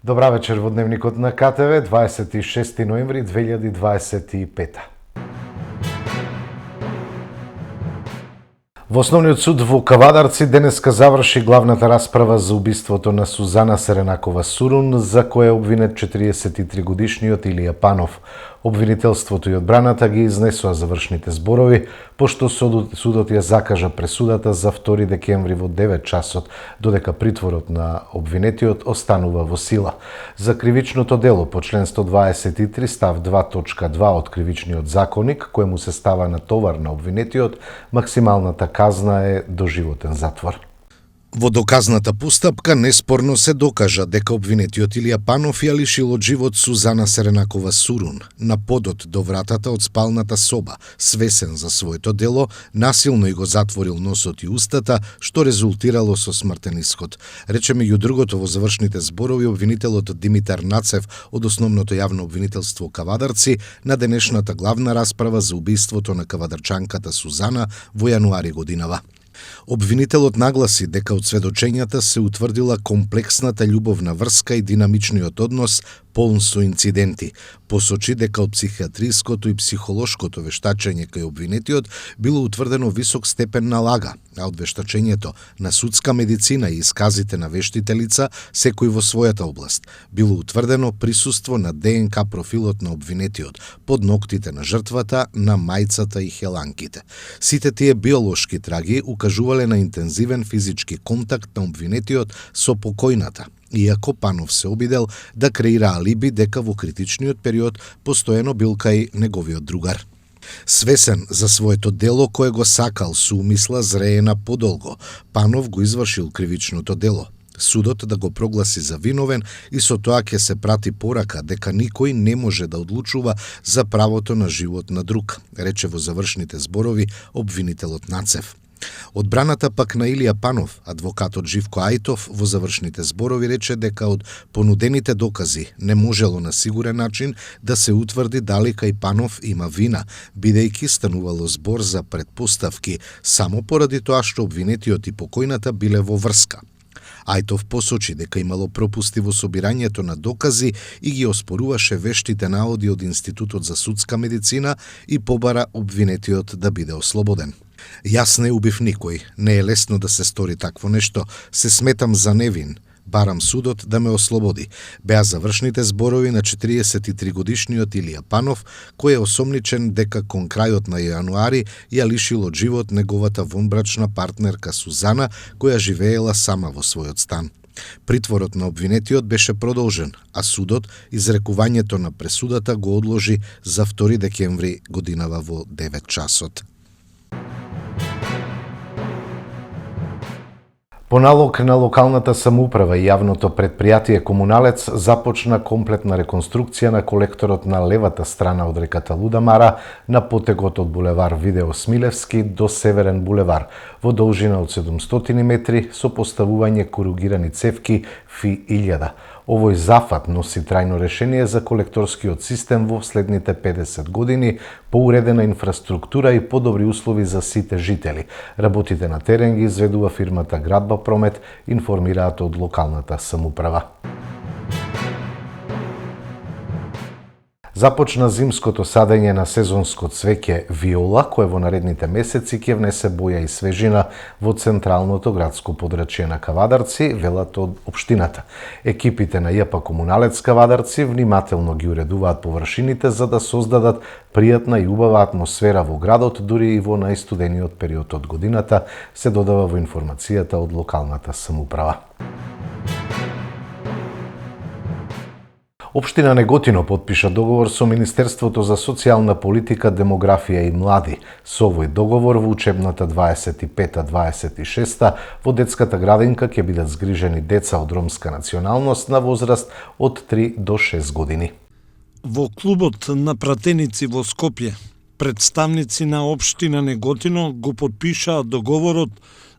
Добра вечер во Дневникот на КТВ, 26 ноември 2025. Во Основниот суд во Кавадарци денеска заврши главната расправа за убиството на Сузана Серенакова Сурун, за која е обвинет 43-годишниот Илија Панов. Обвинителството и одбраната ги изнесоа завршните зборови, пошто судот ја закажа пресудата за 2 декември во 9 часот, додека притворот на обвинетиот останува во сила. За кривичното дело по член 123 став 2.2 од Кривичниот законник, кој се става на товар на обвинетиот, максималната казна е доживотен затвор. Во доказната постапка неспорно се докажа дека обвинетиот Илија Панов ја лишил од живот Сузана Серенакова Сурун на подот до вратата од спалната соба, свесен за своето дело, насилно и го затворил носот и устата, што резултирало со смртен исход. Рече меѓу другото во завршните зборови обвинителот Димитар Нацев од Основното јавно обвинителство Кавадарци на денешната главна расправа за убиството на кавадарчанката Сузана во јануари годинава. Обвинителот нагласи дека од сведочењата се утврдила комплексната љубовна врска и динамичниот однос полн со инциденти. Посочи дека од психијатриското и психолошкото вештачење кај обвинетиот било утврдено висок степен на лага, а од вештачењето на судска медицина и исказите на вештите лица, секој во својата област, било утврдено присуство на ДНК профилот на обвинетиот под ноктите на жртвата, на мајцата и хеланките. Сите тие биолошки траги укажувале на интензивен физички контакт на обвинетиот со покојната, иако Панов се обидел да креира алиби дека во критичниот период постојано бил кај неговиот другар. Свесен за своето дело кое го сакал со умисла зреена подолго, Панов го извршил кривичното дело. Судот да го прогласи за виновен и со тоа ќе се прати порака дека никој не може да одлучува за правото на живот на друг, рече во завршните зборови обвинителот Нацев. Одбраната пак на Илија Панов, адвокатот Живко Ајтов, во завршните зборови рече дека од понудените докази не можело на сигурен начин да се утврди дали кај Панов има вина, бидејќи станувало збор за предпоставки само поради тоа што обвинетиот и покојната биле во врска. Ајтов посочи дека имало пропусти во собирањето на докази и ги оспоруваше вештите наводи од Институтот за судска медицина и побара обвинетиот да биде ослободен. Јас не убив никој, не е лесно да се стори такво нешто, се сметам за невин, барам судот да ме ослободи, беа завршните зборови на 43-годишниот Илија Панов, кој е осомничен дека кон крајот на јануари ја лишил од живот неговата вонбрачна партнерка Сузана, која живеела сама во својот стан. Притворот на обвинетиот беше продолжен, а судот изрекувањето на пресудата го одложи за 2 декември годинава во 9 часот. По налог на локалната самоуправа и јавното предпријатие Комуналец започна комплетна реконструкција на колекторот на левата страна од реката Лудамара на потегот од булевар Видео Смилевски до Северен булевар во должина од 700 метри со поставување коругирани цевки Фи-1000. Овој зафат носи трајно решение за колекторскиот систем во следните 50 години, поуредена инфраструктура и подобри услови за сите жители. Работите на терен ги изведува фирмата Градба Промет, информираат од локалната самоуправа. Започна зимското садење на сезонско цвеќе виола, кое во наредните месеци ќе внесе боја и свежина во централното градско подрачје на Кавадарци, велат од општината. Екипите на ЈП Комуналец Кавадарци внимателно ги уредуваат површините за да создадат пријатна и убава атмосфера во градот, дури и во најстудениот период од годината, се додава во информацијата од локалната самоуправа. Општина Неготино потпиша договор со Министерството за социјална политика, демографија и млади. Со овој договор во учебната 25-26 во детската градинка ќе бидат згрижени деца од ромска националност на возраст од 3 до 6 години. Во клубот на пратеници во Скопје, представници на општина Неготино го потпишаа договорот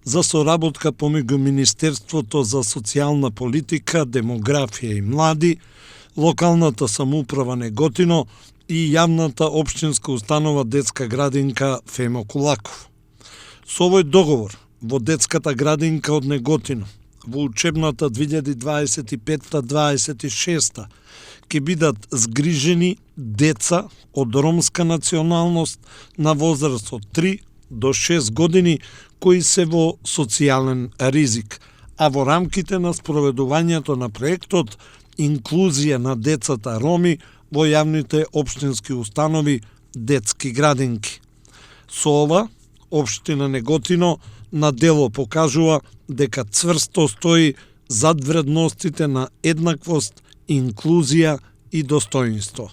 за соработка помеѓу Министерството за социјална политика, демографија и млади, локалната самоуправа Неготино и јавната општинска установа детска градинка Фемо Кулаков. Со овој договор во детската градинка од Неготино во учебната 2025-26 ќе бидат згрижени деца од ромска националност на возраст од 3 до 6 години кои се во социјален ризик, а во рамките на спроведувањето на проектот инклузија на децата роми во јавните општински установи детски градинки. Со ова, општина Неготино на дело покажува дека цврсто стои зад вредностите на еднаквост, инклузија и достоинство.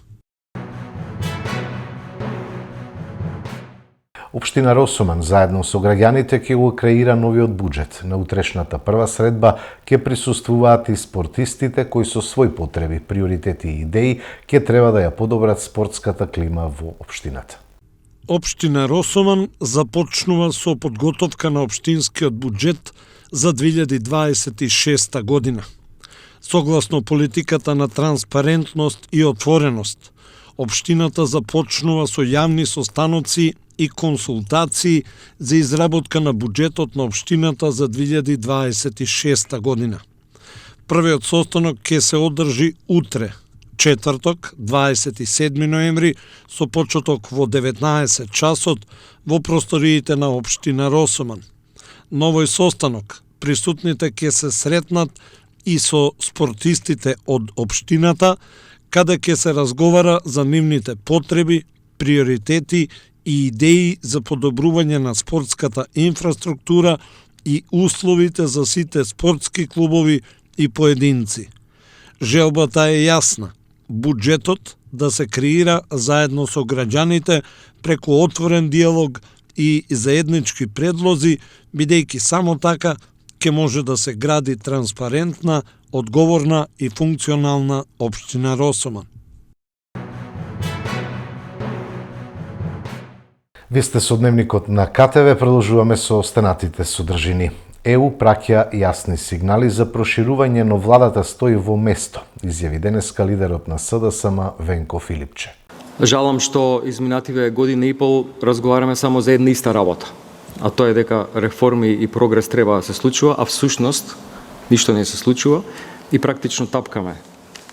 Општина Росоман заедно со граѓаните ќе го креира новиот буџет. На утрешната прва средба ќе присуствуваат и спортистите кои со своји потреби, приоритети и идеи ќе треба да ја подобрат спортската клима во општината. Општина Росоман започнува со подготовка на општинскиот буџет за 2026 година. Согласно политиката на транспарентност и отвореност, општината започнува со јавни состаноци и консултации за изработка на буџетот на општината за 2026 година. Првиот состанок ќе се одржи утре, четврток, 27 ноември, со почеток во 19 часот во просториите на општина Росоман. Новој состанок, присутните ќе се сретнат и со спортистите од општината, каде ќе се разговара за нивните потреби, приоритети и идеи за подобрување на спортската инфраструктура и условите за сите спортски клубови и поединци. Желбата е јасна. Буџетот да се креира заедно со граѓаните преку отворен диалог и заеднички предлози, бидејќи само така ќе може да се гради транспарентна, одговорна и функционална општина Росоман. Ви сте со дневникот на КТВ, продолжуваме со останатите содржини. ЕУ праќа јасни сигнали за проширување, но владата стои во место, изјави денеска лидерот на СДСМ Венко Филипче. Жалам што изминативе година и пол разговараме само за една иста работа, а тоа е дека реформи и прогрес треба да се случува, а всушност ништо не се случува и практично тапкаме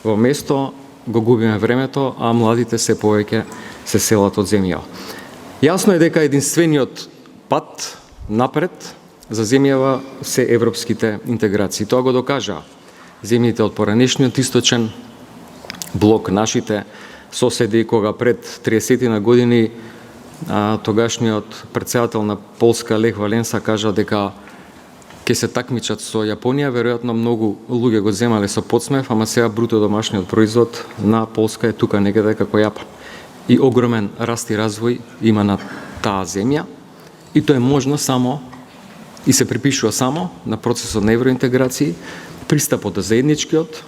во место, го губиме времето, а младите се повеќе се селат од земја. Јасно е дека единствениот пат напред за земјава се европските интеграции. Тоа го докажа земјите од поранешниот источен блок, нашите соседи, кога пред 30 години тогашниот претседател на Полска Лех Валенса кажа дека ќе се такмичат со Јапонија, веројатно многу луѓе го земале со подсмев, ама сега бруто домашниот производ на Полска е тука некаде како Јапон. И огромен раст и развој има на таа земја и тоа е можно само и се припишува само на процесот на евроинтеграција, пристапот до заедничкиот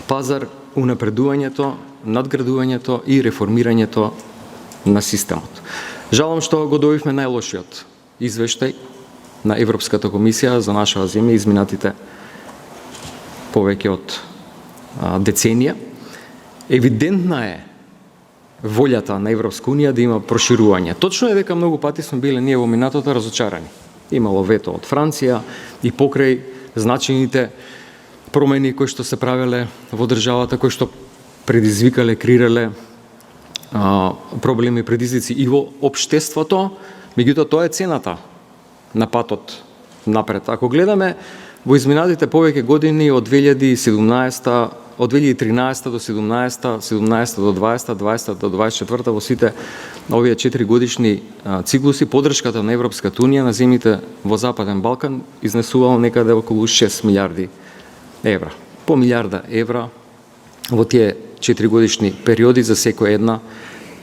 пазар, унапредувањето, надградувањето и реформирањето на системот. Жалам што го добивме најлошиот извештај на Европската комисија за нашава земја изминатите повеќе од деценија. Евидентна е волјата на Европска унија да има проширување. Точно е дека многу пати сме биле ние во минатото разочарани. Имало вето од Франција и покрај значајните промени кои што се правеле во државата, кои што предизвикале, креирале проблеми, предизвици и во општеството, меѓутоа тоа е цената на патот напред. Ако гледаме во изминатите повеќе години од 2013 до 17, 17 до 20, 20 до 24 во сите овие 4 годишни циклуси, подршката на Европската унија на земјите во Западен Балкан изнесувала некаде околу 6 милиарди евра. По милиарда евра во тие 4 годишни периоди за секоја една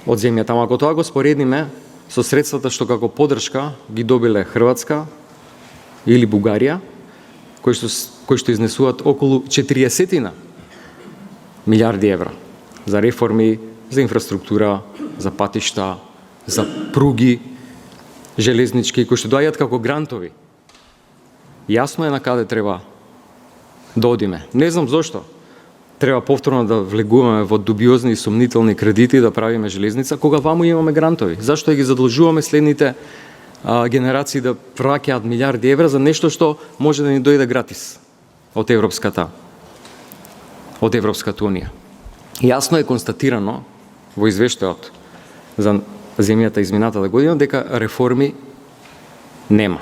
од земјата. Ама ако тоа го споредиме со средствата што како подршка ги добиле Хрватска или Бугарија, кои што изнесуваат околу 40 милиарди евра за реформи, за инфраструктура, за патишта, за пруги, железнички, кои што доаѓаат како грантови. Јасно е на каде треба да одиме. Не знам зошто треба повторно да влегуваме во дубиозни и сомнителни кредити да правиме железница, кога ваму имаме грантови. Зашто ги задолжуваме следните генерации да враќаат милиарди евра за нешто што може да ни дојде гратис од Европската унија. Јасно е констатирано во извештајот за земјата изминатата година дека реформи нема.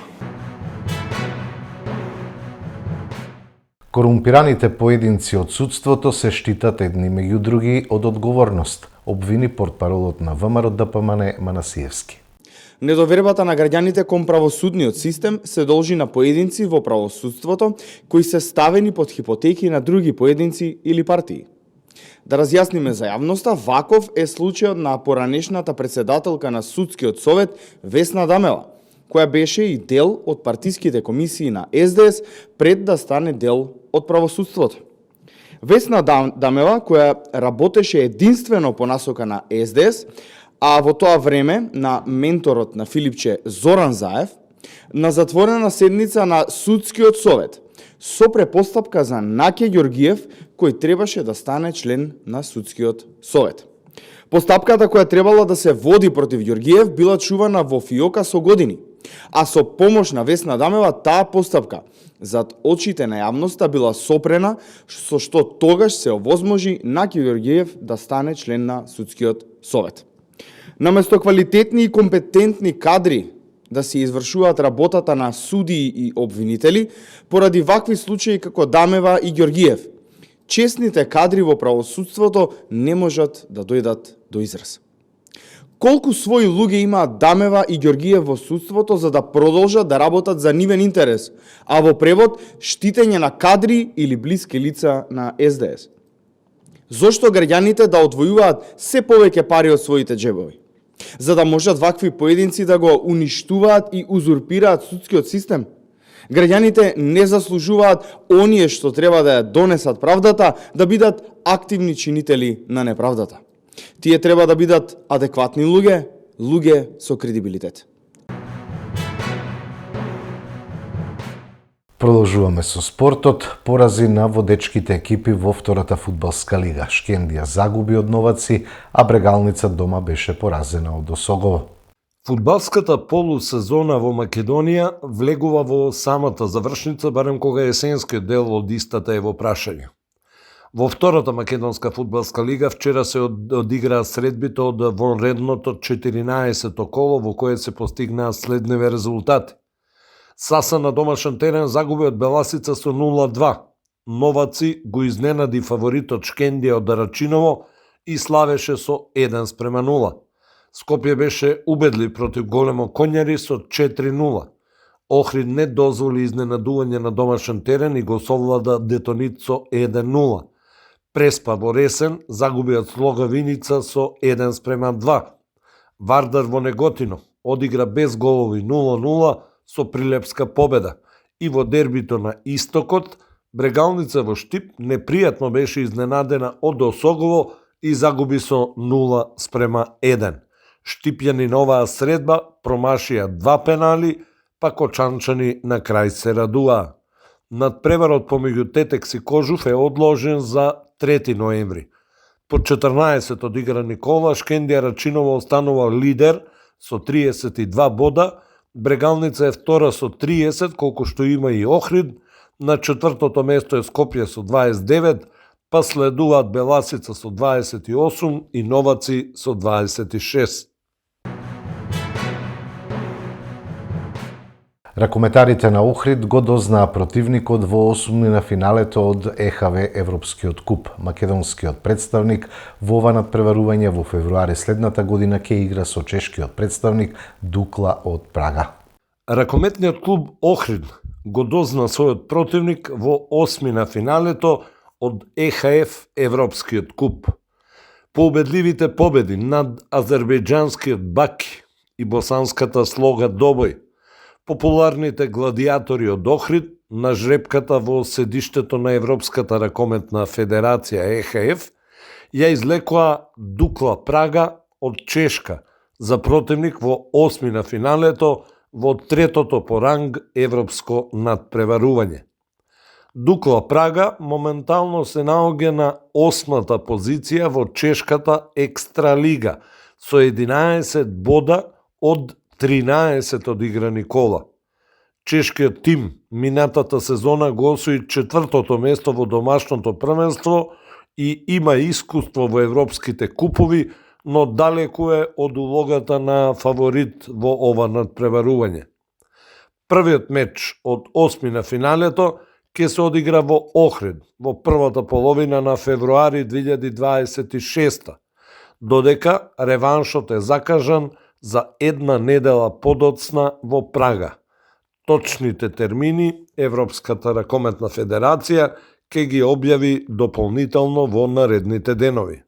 Корумпираните поединци од судството се штитат едни меѓу други од одговорност, обвини портпаролот на ВМРО ДПМН Манасиевски. Недовербата на граѓаните кон правосудниот систем се должи на поединци во правосудството кои се ставени под хипотеки на други поединци или партии. Да разјасниме за јавноста, ваков е случајот на поранешната председателка на Судскиот совет Весна Дамева, која беше и дел од партиските комисии на СДС пред да стане дел од правосудството. Весна Дамева, која работеше единствено по насока на СДС, а во тоа време на менторот на Филипче Зоран Заев, на затворена седница на Судскиот совет, со препостапка за Наке Ѓоргиев, кој требаше да стане член на Судскиот совет. Постапката која требала да се води против Ѓоргиев била чувана во фиока со години, а со помош на Весна Дамева таа постапка зад очите на јавноста била сопрена, со што тогаш се овозможи Наке Ѓоргиев да стане член на Судскиот совет. Наместо квалитетни и компетентни кадри да се извршуваат работата на судии и обвинители, поради вакви случаи како Дамева и Ѓоргиев, честните кадри во правосудството не можат да дојдат до израз. Колку своји луѓе имаат Дамева и Ѓоргиев во судството за да продолжат да работат за нивен интерес, а во превод штитење на кадри или блиски лица на СДС? Зошто граѓаните да одвојуваат се повеќе пари од своите џебови? За да можат вакви поединци да го уништуваат и узурпираат судскиот систем? Граѓаните не заслужуваат оние што треба да ја донесат правдата да бидат активни чинители на неправдата. Тие треба да бидат адекватни луѓе со кредибилитет. Продолжуваме со спортот. Порази на водечките екипи во втората фудбалска лига. Шкендија загуби од Новаци, а Брегалница дома беше поразена од Осогово. Фудбалската полусезона во Македонија влегува во самата завршница, барем кога есенскиот дел од истата е во прашање. Во втората македонска фудбалска лига вчера се одиграа средбите од вонредното 14-то коло во кое се постигнаа следниве резултати. Саса на домашен терен загуби од Беласица со 0-2. Новаци го изненади фаворитот Шкендија од Рачиново и славеше со 1:0. Скопје беше убедлив против Големо Конјари со 4-0. Охрид не дозволи изненадување на домашен терен и го совлада Детонит со 1-0. Преспа во Ресен загуби од Слога Виница со 1:2. Вардар во Неготино одигра без голови 0-0 со прилепска победа. И во дербито на Истокот, Брегалница во Штип непријатно беше изненадена од Осогово и загуби со 0:1. Штипјани на оваа средба промашија 2 пенали, па кочанчани на крај се радуваа. Надпреварот помеѓу Тетекс и Кожуф е одложен за 3 ноември. По 14 одиграни кола, Шкендија Рачиново останува лидер со 32 бода, Брегалница е втора со 30, колку што има и Охрид, на четвртото место е Скопје со 29, па следуваат Беласица со 28 и Новаци со 26. Ракометарите на Охрид го дознаа противникот во осмини на финалето од ЕХВ Европскиот куп. Македонскиот представник во ова надпреварување во февруари следната година ќе игра со чешкиот представник Дукла од Прага. Ракометниот клуб Охрид го дозна својот противник во осми на финалето од ЕХФ Европскиот куп. Поубедливите победи над азербејџанскиот Баки и босанската Слога Добој, популарните гладиатори од Охрид на жрепката во седиштето на Европската ракометна федерација ЕХФ ја излекоа Дукла Прага од Чешка за противник во осми на финалето во третото по ранг европско надпреварување. Дукла Прага моментално се наоѓа на осмата позиција во чешката Екстралига со 11 бода од 13 одиграни кола. Чешкиот тим минатата сезона го освои 4-то место во домашното првенство и има искуство во европските купови, но далеку е од улогата на фаворит во ова надпреварување. Првиот меч од 8 на финалето ќе се одигра во Охрид во првата половина на февруари 2026, додека реваншот е закажан за една недела подоцна во Прага. Точните термини Европската ракометна федерација ќе ги објави дополнително во наредните денови.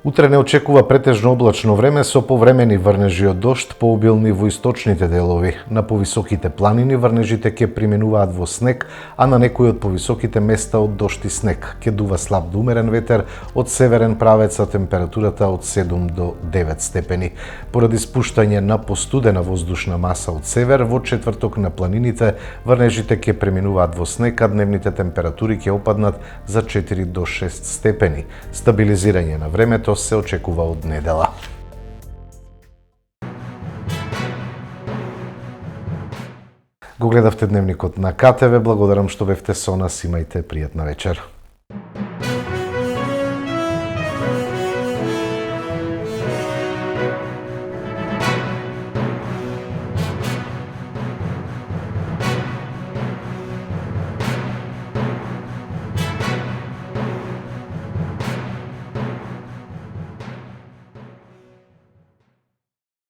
Утре не очекува претежно облачно време со повремени врнежи од дожд пообилни во источните делови. На повисоките планини врнежите ќе применуваат во снег, а на некои од повисоките места од дожд и снег. Ќе дува слаб до умерен ветер од северен правец, а температурата од 7 до 9 степени. Поради спуштање на постудена воздушна маса од север, во четврток на планините врнежите ќе преминуваат во снег, а дневните температури ќе опаднат за 4 до 6 степени. Стабилизирање на времето се очекува од недела. Го гледавте дневникот на КТВ, благодарам што бевте со нас, имајте пријатна вечер.